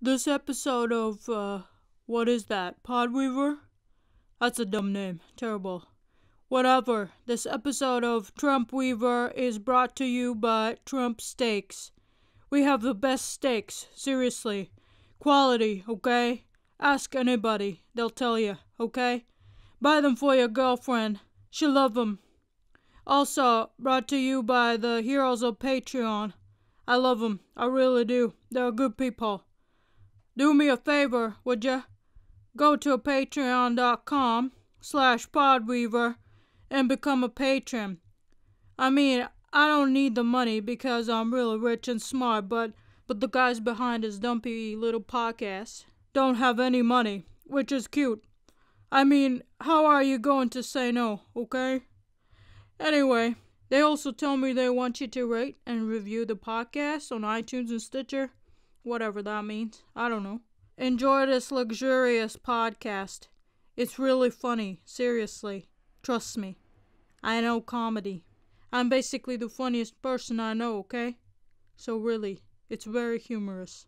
This episode of, what is that, PodWeaver? That's a dumb name. Terrible. Whatever. This episode of Trumpisode is brought to you by Trump Steaks. We have the best steaks, seriously. Quality, okay? Ask anybody, they'll tell you, okay? Buy them for your girlfriend. She'll love them. Also, brought to you by the heroes of Patreon. I love them, I really do. They're good people. Do me a favor, would ya? Go to patreon.com/PodWeaver and become a patron. I mean, I don't need the money because I'm really rich and smart, but the guys behind this dumpy little podcast don't have any money, which is cute. I mean, how are you going to say no, okay? Anyway, they also tell me they want you to rate and review the podcast on iTunes and Stitcher. Whatever that means. I don't know. Enjoy this luxurious podcast. It's really funny. Seriously. Trust me. I know comedy. I'm basically the funniest person I know, okay? So really, it's very humorous.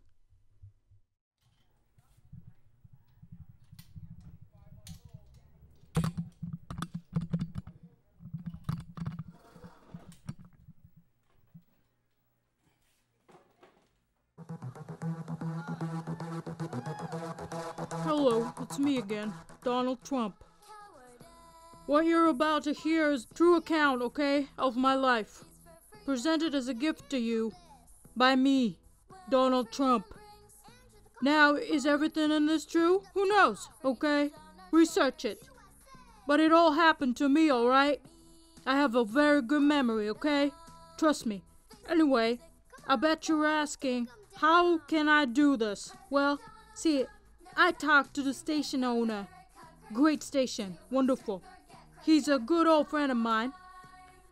Hello, it's me again, Donald Trump. What you're about to hear is a true account, okay, of my life. Presented as a gift to you by me, Donald Trump. Now, is everything in this true? Who knows, okay? Research it. But it all happened to me, alright? I have a very good memory, okay? Trust me. Anyway, I bet you're asking, how can I do this? Well, see, I talked to the station owner. Great station. Wonderful. He's a good old friend of mine.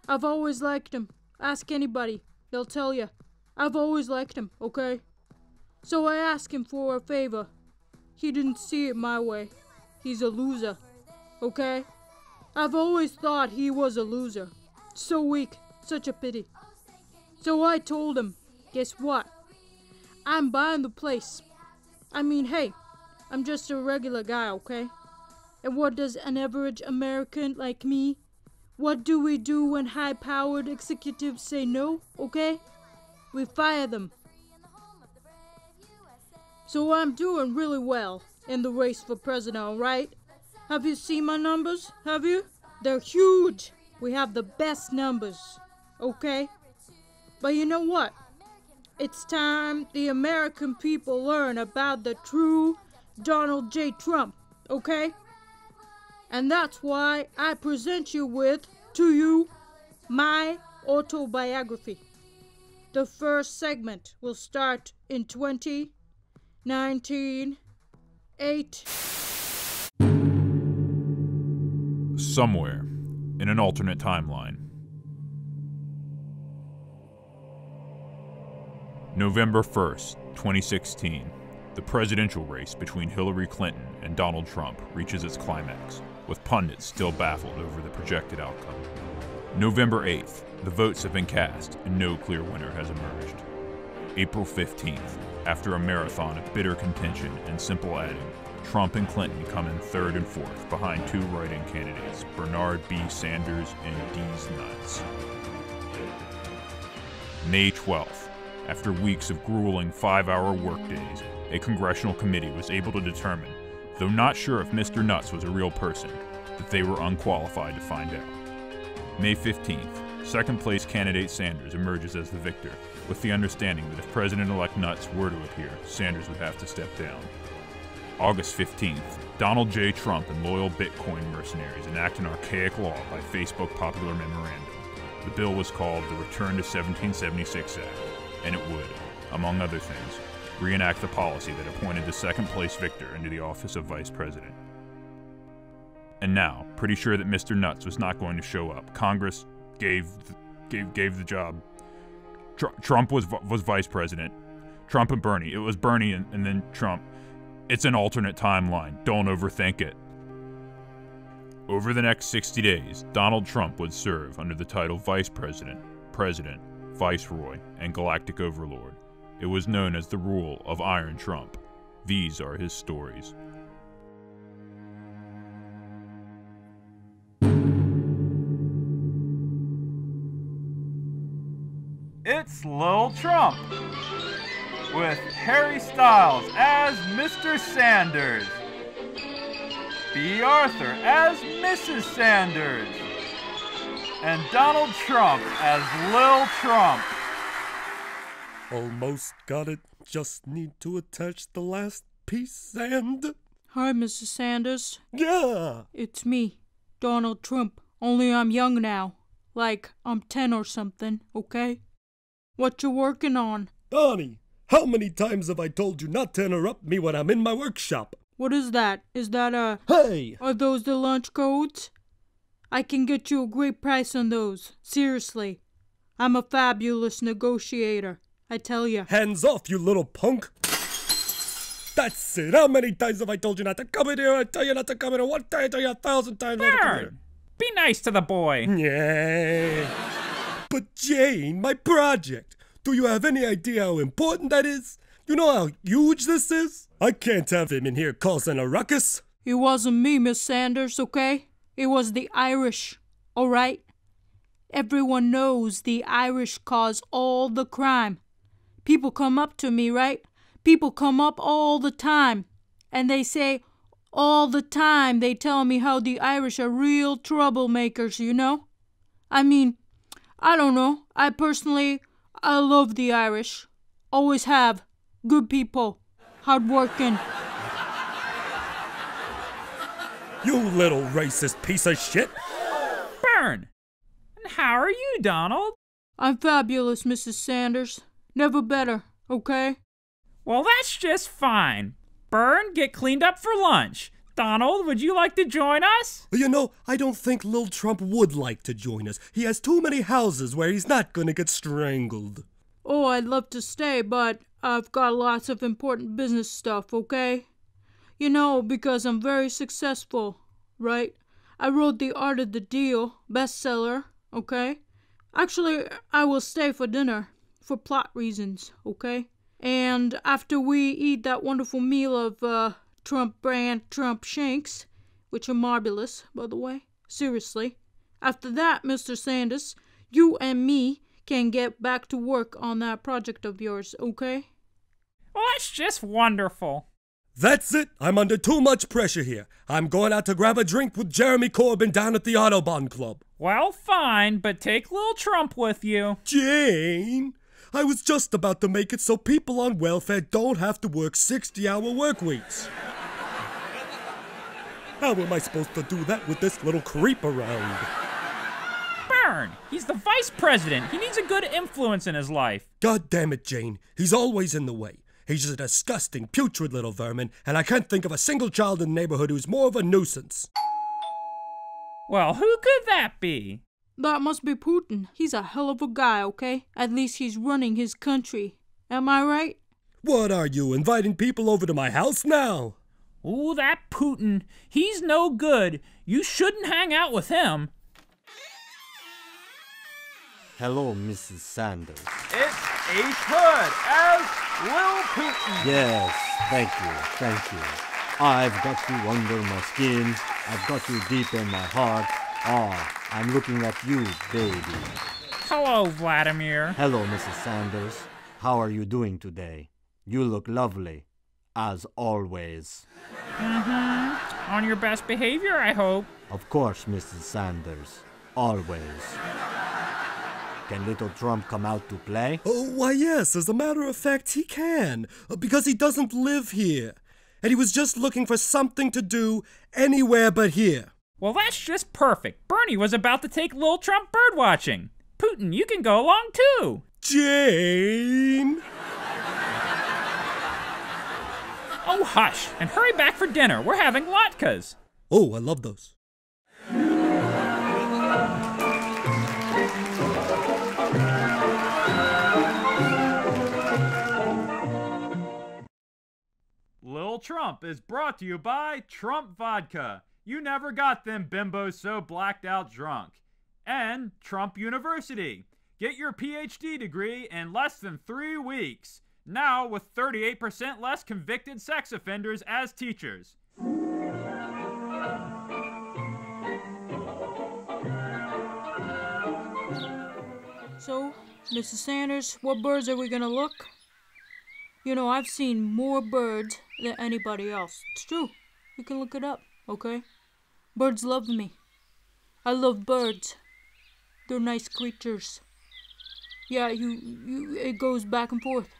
I've always liked him. Ask anybody. They'll tell you. I've always liked him, okay? So I asked him for a favor. He didn't see it my way. He's a loser, okay? I've always thought he was a loser. So weak. Such a pity. So I told him, guess what? I'm buying the place. I mean, hey, I'm just a regular guy, okay? And what does an average American like me? What do we do when high-powered executives say no, okay? We fire them. So I'm doing really well in the race for president, alright? Have you seen my numbers? Have you? They're huge. We have the best numbers, okay? But you know what? It's time the American people learn about the true Donald J. Trump, okay? And that's why I present to you, my autobiography. The first segment will start in 2019. Somewhere, in an alternate timeline. November 1st, 2016. The presidential race between Hillary Clinton and Donald Trump reaches its climax, with pundits still baffled over the projected outcome. November 8th, the votes have been cast and no clear winner has emerged. April 15th, after a marathon of bitter contention and simple adding, Trump and Clinton come in third and fourth behind two write-in candidates, Bernard B. Sanders and D's Nuts. May 12th, after weeks of grueling 5-hour workdays, a congressional committee was able to determine, though not sure if Mr. Nuts was a real person, that they were unqualified to find out. May 15th, second-place candidate Sanders emerges as the victor, with the understanding that if President-elect Nuts were to appear, Sanders would have to step down. August 15th, Donald J. Trump and loyal Bitcoin mercenaries enact an archaic law by Facebook Popular Memorandum. The bill was called the Return to 1776 Act, and it would, among other things, reenact the policy that appointed the second-place victor into the office of vice president. And now, pretty sure that Mr. Nuts was not going to show up. Congress gave the job. Trump was vice president. Trump and Bernie. It was Bernie and then Trump. It's an alternate timeline. Don't overthink it. Over the next 60 days, Donald Trump would serve under the title Vice President, Viceroy, and Galactic Overlord. It was known as the rule of Iron Trump. These are his stories. It's Lil Trump, with Harry Styles as Mr. Sanders, B. Arthur as Mrs. Sanders, and Donald Trump as Lil Trump. Almost got it. Just need to attach the last piece and... Hi, Mrs. Sanders. Yeah! It's me, Donald Trump. Only I'm young now. Like, I'm 10 or something, okay? What you working on? Donnie, how many times have I told you not to interrupt me when I'm in my workshop? What is that? Is that Hey! Are those the lunch codes? I can get you a great price on those. Seriously. I'm a fabulous negotiator, I tell ya. Hands off, you little punk! That's it! How many times have I told you not to come in here? I tell you not to come in here. One time, I tell you 1,000 times not to come in here. Be nice to the boy. Yeah. But Jane, my project. Do you have any idea how important that is? You know how huge this is? I can't have him in here causing a ruckus. It wasn't me, Miss Sanders, okay? It was the Irish, alright? Everyone knows the Irish cause all the crime. People come up to me, right? People come up all the time. And they say, all the time, they tell me how the Irish are real troublemakers, you know? I mean, I don't know. I love the Irish. Always have. Good people. Hardworking. You little racist piece of shit. Burn! And how are you, Donald? I'm fabulous, Mrs. Sanders. Never better, okay? Well, that's just fine. Burn, get cleaned up for lunch. Donald, would you like to join us? You know, I don't think Lil Trump would like to join us. He has too many houses where he's not gonna get strangled. Oh, I'd love to stay, but I've got lots of important business stuff, okay? You know, because I'm very successful, right? I wrote The Art of the Deal, bestseller, okay? Actually, I will stay for dinner, for plot reasons, okay? And after we eat that wonderful meal of, Trump brand Trump shanks, which are marvelous, by the way. Seriously. After that, Mr. Sanders, you and me can get back to work on that project of yours, okay? Well, that's just wonderful. That's it. I'm under too much pressure here. I'm going out to grab a drink with Jeremy Corbyn down at the Autobahn Club. Well, fine, but take Lil Trump with you. Jane, I was just about to make it so people on welfare don't have to work 60-hour work weeks. How am I supposed to do that with this little creep around? Burn! He's the vice president. He needs a good influence in his life. God damn it, Jane. He's always in the way. He's a disgusting, putrid little vermin, and I can't think of a single child in the neighborhood who's more of a nuisance. Well, who could that be? That must be Putin. He's a hell of a guy, okay? At least he's running his country. Am I right? What are you, inviting people over to my house now? Ooh, that Putin. He's no good. You shouldn't hang out with him. Hello, Mrs. Sanders. It's H. Hood as Lil Putin. Yes, thank you. I've got you under my skin. I've got you deep in my heart. Ah, I'm looking at you, baby. Hello, Vladimir. Hello, Mrs. Sanders. How are you doing today? You look lovely, as always. On your best behavior, I hope. Of course, Mrs. Sanders. Always. Can little Trump come out to play? Oh, why yes, as a matter of fact, he can. Because he doesn't live here. And he was just looking for something to do anywhere but here. Well, that's just perfect. Bernie was about to take Lil Trump birdwatching. Putin, you can go along too. Jane! Oh, hush, and hurry back for dinner. We're having latkes. Oh, I love those. Lil Trump is brought to you by Trump Vodka. You never got them bimbos so blacked out drunk. And Trump University. Get your PhD degree in less than 3 weeks. now with 38% less convicted sex offenders as teachers. So, Mrs. Sanders, what birds are we gonna look? You know, I've seen more birds than anybody else. It's true. You can look it up, okay? Birds love me. I love birds. They're nice creatures. Yeah, it goes back and forth.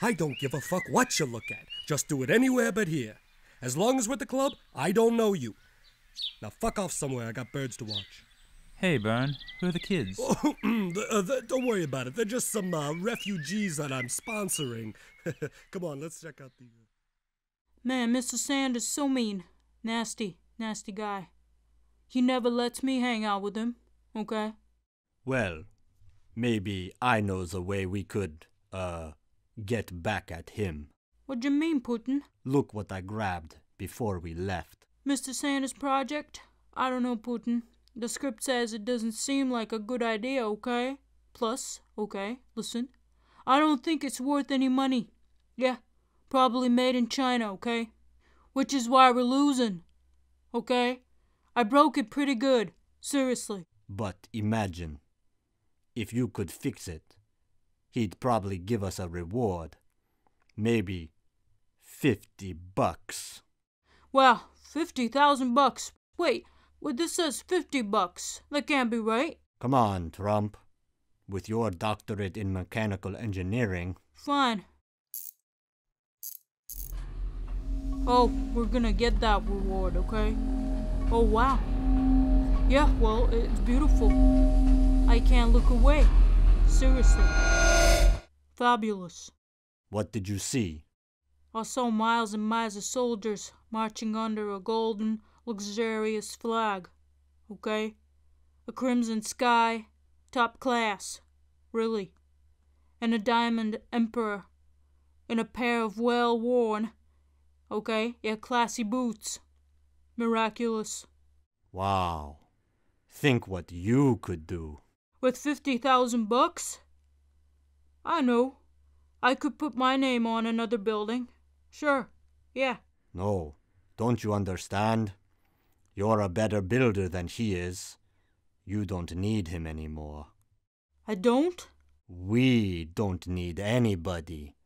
I don't give a fuck what you look at. Just do it anywhere but here. As long as we're at the club, I don't know you. Now fuck off somewhere. I got birds to watch. Hey, Bern, who are the kids? Oh, don't worry about it. They're just some refugees that I'm sponsoring. Come on, let's check out the... Man, Mr. Sanders is so mean. Nasty, nasty guy. He never lets me hang out with him, okay? Well, maybe I know the way we could, get back at him. What do you mean, Putin? Look what I grabbed before we left. Mr. Sanders' project? I don't know, Putin. The script says it doesn't seem like a good idea, okay? Plus, okay, listen. I don't think it's worth any money. Yeah, probably made in China, okay? Which is why we're losing, okay? I broke it pretty good, seriously. But imagine, if you could fix it, he'd probably give us a reward. Maybe $50. Well, $50,000. Wait, well, this says $50. That can't be right. Come on, Trump. With your doctorate in mechanical engineering. Fine. Oh, we're gonna get that reward, okay? Oh, wow. Yeah, well, it's beautiful. I can't look away. Seriously. Fabulous. What did you see? I saw miles and miles of soldiers marching under a golden, luxurious flag, okay? A crimson sky, top class, really. And a diamond emperor in a pair of well-worn, okay, yeah, classy boots. Miraculous. Wow. Think what you could do. With $50,000? I know. I could put my name on another building. Sure, yeah. No, don't you understand? You're a better builder than he is. You don't need him anymore. I don't? We don't need anybody,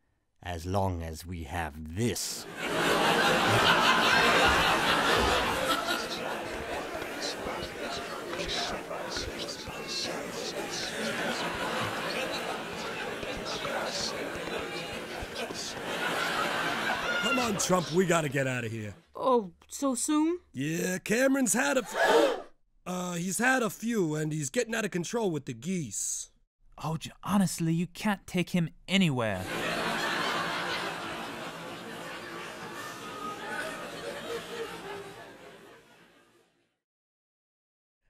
as long as we have this. Come on, Trump, we gotta get out of here. Oh, so soon? Yeah, Cameron's had he's had a few, and he's getting out of control with the geese. Oh, honestly, you can't take him anywhere.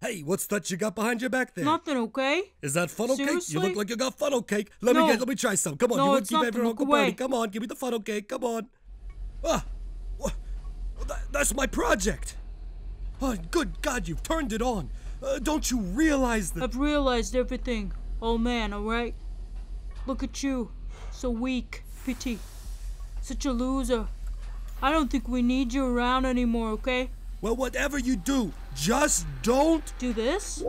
Hey, what's that you got behind your back there? Nothing, okay? Is that funnel cake? Seriously? You look like you got funnel cake. Let me try some. Come on, No, you want it's to keep nothing. everyone Look away. party. Come on, give me the funnel cake. Come on. That's my project. Oh, good God, you've turned it on. Don't you realize that? I've realized everything, old man, alright? Look at you, so weak, pity, such a loser. I don't think we need you around anymore, okay? Well, whatever you do, just don't... Do this?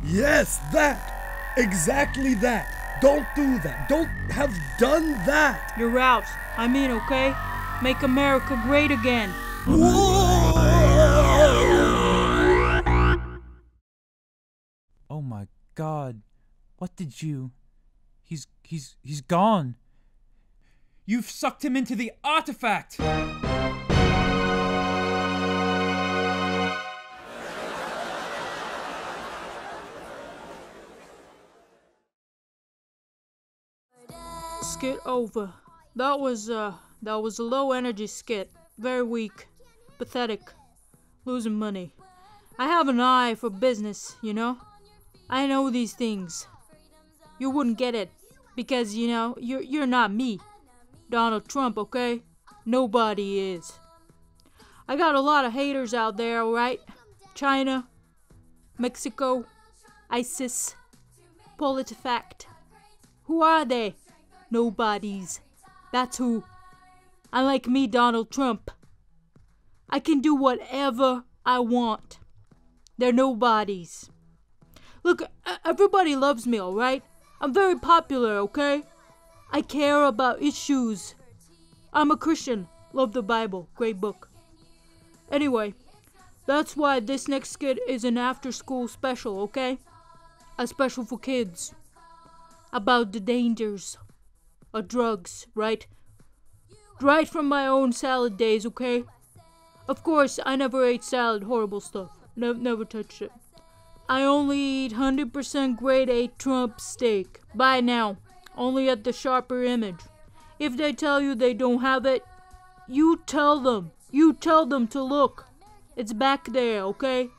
Yes, that. Exactly that. Don't do that. Don't have done that. You're out. I mean, okay? Make America great again. Oh my God. What did you... He's gone. You've sucked him into the artifact! Skit over. That was a low energy skit. Very weak. Pathetic. Losing money. I have an eye for business, you know? I know these things. You wouldn't get it. Because, you know, you're not me. Donald Trump, okay? Nobody is. I got a lot of haters out there, alright? China, Mexico, ISIS, PolitiFact. Who are they? nobodies. That's who. Unlike me, Donald Trump. I can do whatever I want. They're nobodies. Look, everybody loves me, alright? I'm very popular, okay? I care about issues. I'm a Christian. Love the Bible. Great book. Anyway, that's why this next skit is an after-school special, okay? A special for kids. About the dangers of drugs, right? Right from my own salad days, okay? Of course, I never ate salad, horrible stuff. Never touched it. I only eat 100% grade A Trump steak. Buy now. Only at the Sharper Image. If they tell you they don't have it, you tell them. You tell them to look. It's back there, okay?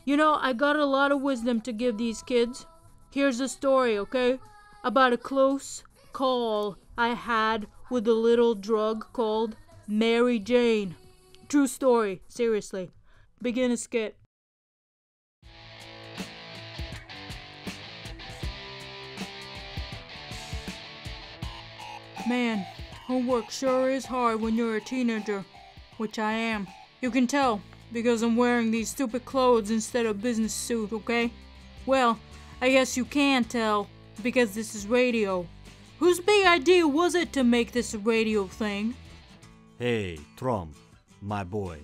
You know, I got a lot of wisdom to give these kids. Here's a story, okay? About a close call I had with a little drug called Mary Jane. True story, seriously. Begin a skit. Man, homework sure is hard when you're a teenager, which I am. You can tell, because I'm wearing these stupid clothes instead of business suit, okay? Well, I guess you can tell, because this is radio. Whose big idea was it to make this a radio thing? Hey, Trump, my boy.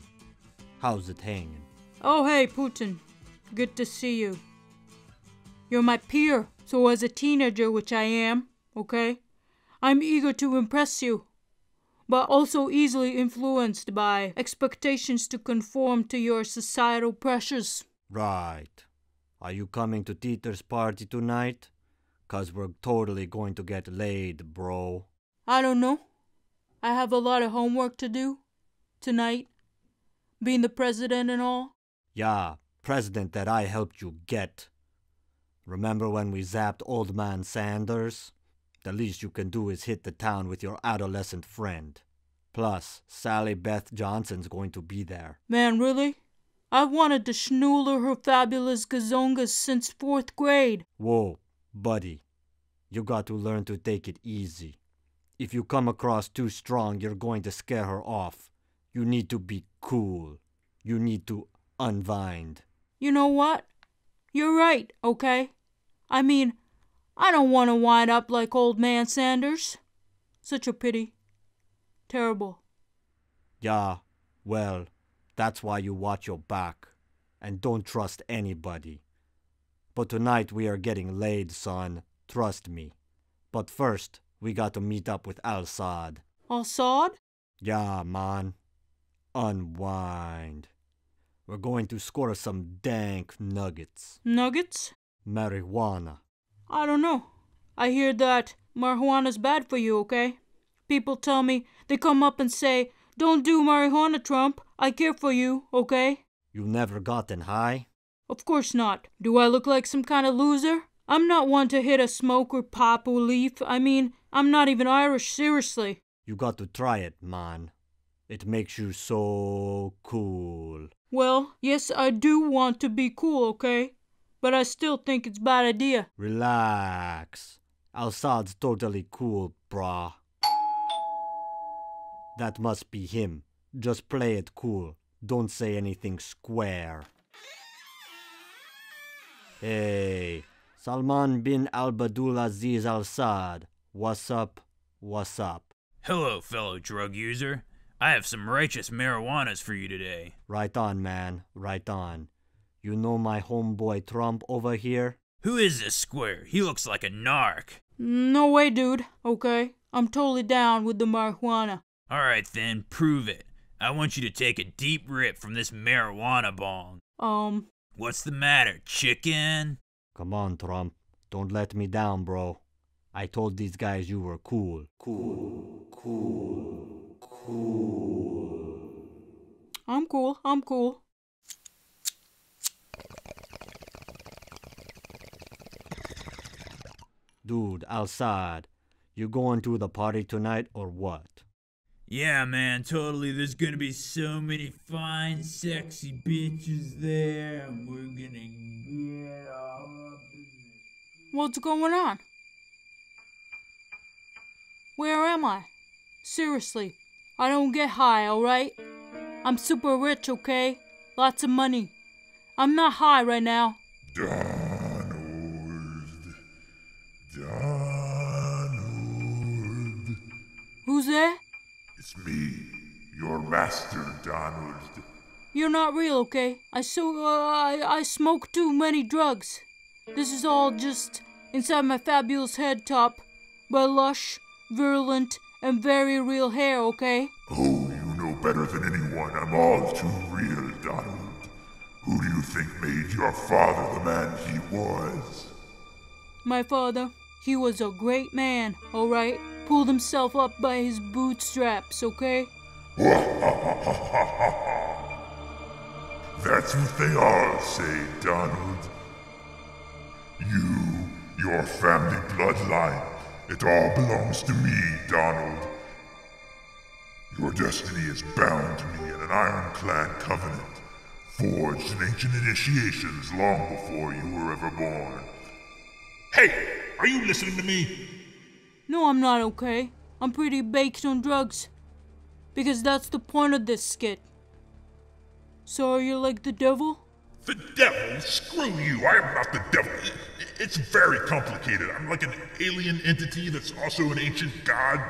How's it hanging? Oh, hey, Putin. Good to see you. You're my peer, so as a teenager, which I am, okay? I'm eager to impress you, but also easily influenced by expectations to conform to your societal pressures. Right. Are you coming to Teeter's party tonight? 'Cause we're totally going to get laid, bro. I don't know. I have a lot of homework to do tonight, being the president and all. Yeah, president that I helped you get. Remember when we zapped old man Sanders? The least you can do is hit the town with your adolescent friend. Plus, Sally Beth Johnson's going to be there. Man, really? I've wanted to schnoodle her fabulous gazongas since 4th grade. Whoa, buddy. You got to learn to take it easy. If you come across too strong, you're going to scare her off. You need to be cool. You need to unwind. You know what? You're right, okay? I mean, I don't want to wind up like old man Sanders. Such a pity. Terrible. Yeah, well, that's why you watch your back. And don't trust anybody. But tonight we are getting laid, son. Trust me. But first, we got to meet up with Al-Sad. Al-Sad? Yeah, man. Unwind. We're going to score some dank nuggets. Nuggets? Marijuana. I don't know. I hear that marijuana's bad for you, okay? People tell me, they come up and say, "Don't do marijuana, Trump. I care for you, okay?" You never gotten high? Of course not. Do I look like some kind of loser? I'm not one to hit a smoke or pop a leaf. I mean, I'm not even Irish, seriously. You got to try it, man. It makes you so cool. Well, yes, I do want to be cool, okay? But I still think it's a bad idea. Relax. Al-Sad's totally cool, brah. That must be him. Just play it cool. Don't say anything square. Hey, Salman bin Abdul Aziz Al-Sad. What's up? What's up? Hello, fellow drug user. I have some righteous marijuanas for you today. Right on, man. Right on. You know my homeboy Trump over here? Who is this square? He looks like a narc. No way, dude. Okay, I'm totally down with the marijuana. Alright then, prove it. I want you to take a deep rip from this marijuana bong. What's the matter, chicken? Come on, Trump. Don't let me down, bro. I told these guys you were cool. Cool. I'm cool. Dude, Al-Sad, you going to the party tonight or what? Yeah, man, totally. There's gonna be so many fine, sexy bitches there, and we're gonna get up. What's going on? Where am I? Seriously, I don't get high, alright? I'm super rich, okay? Lots of money. I'm not high right now. Donald. Who's there? It's me, your master, Donald. You're not real, okay? I smoke too many drugs. This is all just inside my fabulous head top by lush, virulent, and very real hair, okay? Oh, you know better than anyone. I'm all too real, Donald. Who do you think made your father the man he was? My father, he was a great man, alright? Pulled himself up by his bootstraps, okay? That's what they all say, Donald. You, your family bloodline, it all belongs to me, Donald. Your destiny is bound to me in an ironclad covenant, forged in ancient initiations long before you were ever born. Hey, are you listening to me? No, I'm not, okay? I'm pretty baked on drugs. Because that's the point of this skit. So are you like the devil? The devil? Screw you, I am not the devil. It's very complicated. I'm like an alien entity that's also an ancient god.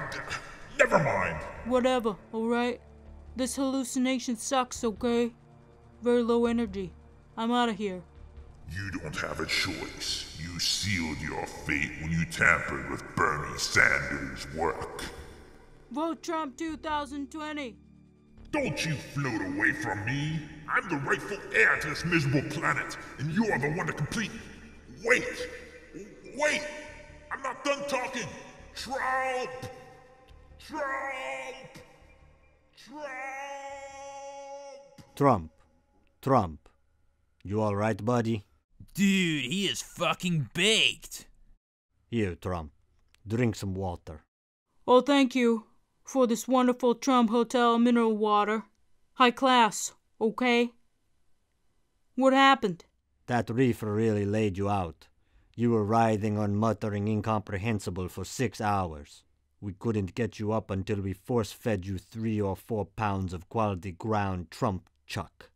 Never mind. Whatever, alright? This hallucination sucks, okay? Very low energy. I'm out of here. You don't have a choice. You sealed your fate when you tampered with Bernie Sanders' work. Vote Trump 2020. Don't you float away from me. I'm the rightful heir to this miserable planet, and you're the one to complete. Wait! I'm not done talking! Trump! Trump. You alright, buddy? Dude, he is fucking baked. Here, Trump. Drink some water. Oh, thank you for this wonderful Trump Hotel mineral water. High class, okay? What happened? That reefer really laid you out. You were writhing on muttering incomprehensible for 6 hours. We couldn't get you up until we force-fed you 3 or 4 pounds of quality ground Trump chuck.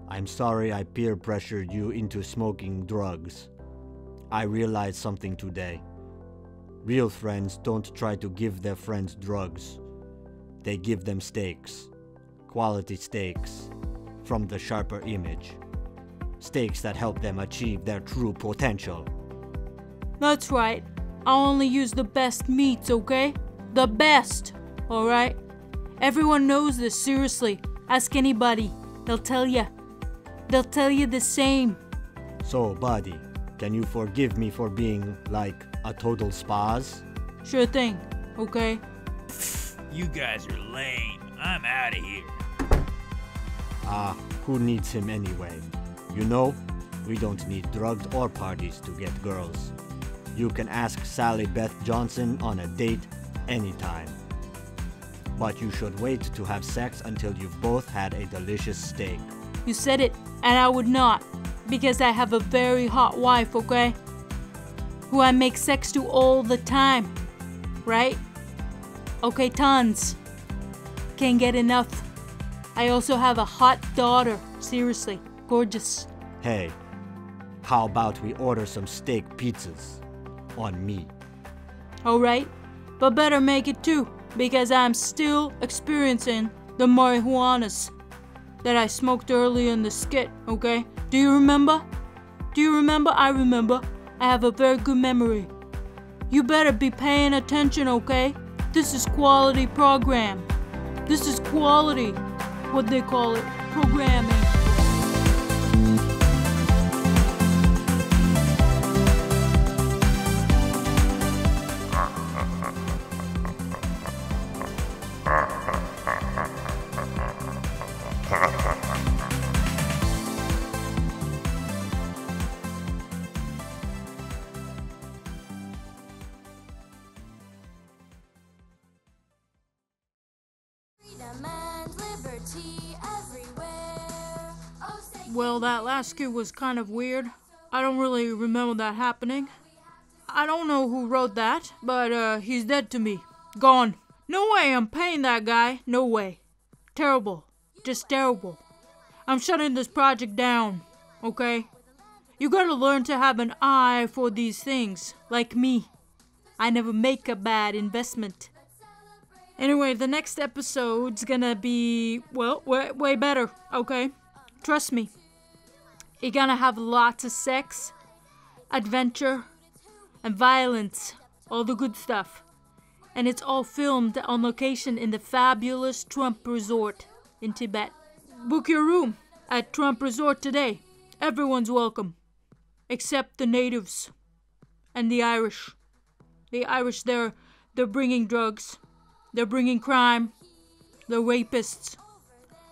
I'm sorry I peer pressured you into smoking drugs. I realized something today. Real friends don't try to give their friends drugs. They give them steaks. Quality steaks. From the sharper image. Steaks that help them achieve their true potential. That's right. I only use the best meats, okay? The best, alright? Everyone knows this, seriously. Ask anybody. They'll tell you. They'll tell you the same. So, buddy, can you forgive me for being, like, a total spaz? Sure thing, okay? You guys are lame. I'm out of here. Who needs him anyway? You know, we don't need drugs or parties to get girls. You can ask Sally Beth Johnson on a date anytime. But you should wait to have sex until you've both had a delicious steak. You said it, and I would not, because I have a very hot wife, okay? Who I make sex to all the time, right? Okay, tons. Can't get enough. I also have a hot daughter, seriously, gorgeous. Hey, how about we order some steak pizzas? On me. Alright, but better make it 2, because I'm still experiencing the marijuanas that I smoked earlier in the skit, okay? Do you remember? I remember. I have a very good memory. You better be paying attention, okay? This is quality program. This is quality, what they call it, programming. Well, that last skit was kind of weird. I don't really remember that happening. I don't know who wrote that, but he's dead to me. Gone. No way I'm paying that guy. No way. Terrible. Just terrible. I'm shutting this project down, okay? You gotta learn to have an eye for these things, like me. I never make a bad investment. Anyway, the next episode's gonna be, well, way better, okay? Trust me. You're gonna have lots of sex, adventure, and violence. All the good stuff. And it's all filmed on location in the fabulous Trump Resort in Tibet. Book your room at Trump Resort today. Everyone's welcome. Except the natives. And the Irish. The Irish, they're bringing drugs. They're bringing crime. They're rapists.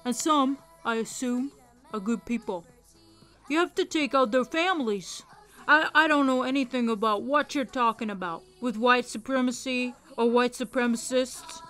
And some, I assume, are good people. You have to take out their families. I don't know anything about what you're talking about with white supremacy or white supremacists.